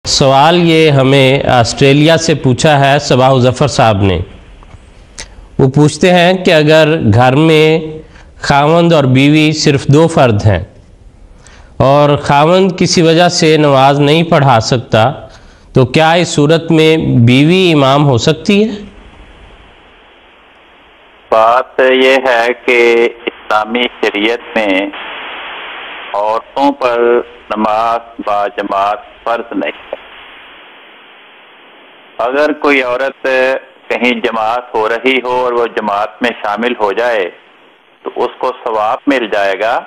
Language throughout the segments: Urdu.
سوال یہ ہمیں آسٹریلیا سے پوچھا ہے صباح ظفر صاحب نے۔ وہ پوچھتے ہیں کہ اگر گھر میں خاوند اور بیوی صرف دو فرد ہیں اور خاوند کسی وجہ سے نماز نہیں پڑھا سکتا تو کیا اس صورت میں بیوی امام ہو سکتی ہے؟ بات یہ ہے کہ اسلامی شریعت میں عورتوں پر نماز باجماعت فرض نہیں ہے۔ اگر کوئی عورت کہیں جماعت ہو رہی ہو اور وہ جماعت میں شامل ہو جائے تو اس کو ثواب مل جائے گا،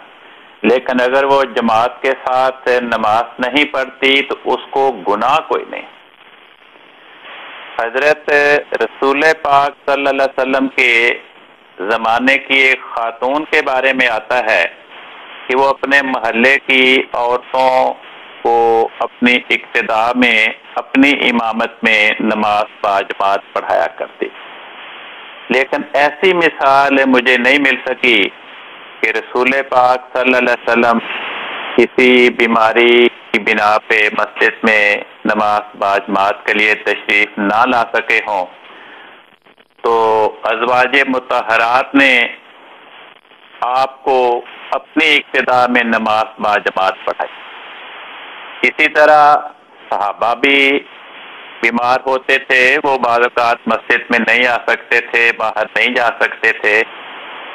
لیکن اگر وہ جماعت کے ساتھ نماز نہیں پڑھتی تو اس کو گناہ کوئی نہیں۔ حضرت رسول پاک صلی اللہ علیہ وسلم کے زمانے کی ایک خاتون کے بارے میں آتا ہے کہ وہ اپنے محلے کی عورتوں کو اپنی اقتداء میں اپنی امامت میں نماز باجماعت پڑھایا کرتی، لیکن ایسی مثال مجھے نہیں مل سکی کہ رسول پاک صلی اللہ علیہ وسلم کسی بیماری کی بنا پہ مسجد میں نماز باجماعت کے لیے تشریف نہ لا سکے ہوں، تو ازواج مطہرات نے آپ کو اپنی اقتداء میں نماز باجماعت پڑھائی۔ اسی طرح صحابہ بھی بیمار ہوتے تھے، وہ بعض اوقات مسجد میں نہیں آ سکتے تھے، باہر نہیں جا سکتے تھے،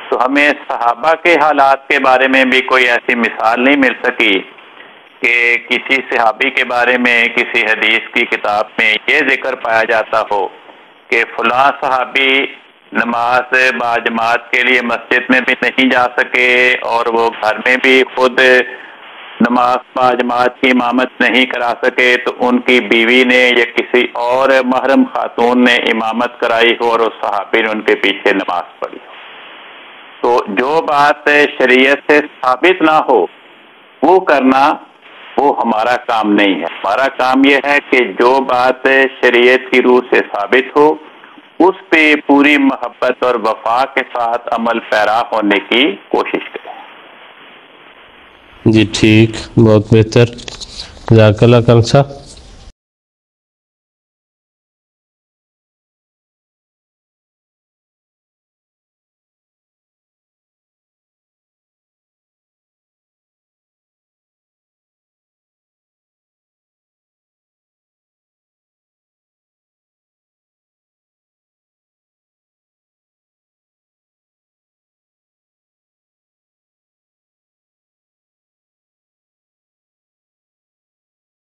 تو ہمیں صحابہ کے حالات کے بارے میں بھی کوئی ایسی مثال نہیں مل سکی کہ کسی صحابی کے بارے میں کسی حدیث کی کتاب میں یہ ذکر پایا جاتا ہو کہ فلاں صحابی نماز باجماعت کے لیے مسجد میں بھی نہیں جا سکے اور وہ گھر میں بھی خود نماز باجماعت کی امامت نہیں کرا سکے تو ان کی بیوی نے یا کسی اور محرم خاتون نے امامت کرائی ہو اور اس صحابی نے ان کے پیچھے نماز پڑھی ہو۔ تو جو بات شریعت سے ثابت نہ ہو وہ کرنا وہ ہمارا کام نہیں ہے۔ ہمارا کام یہ ہے کہ جو بات شریعت کی روح سے ثابت ہو اس پہ پوری محبت اور وفا کے ساتھ عمل پیرا ہونے کی کوشش کریں۔ جی ٹھیک، بہت بہتر، جزاک اللہ خیر صاحب۔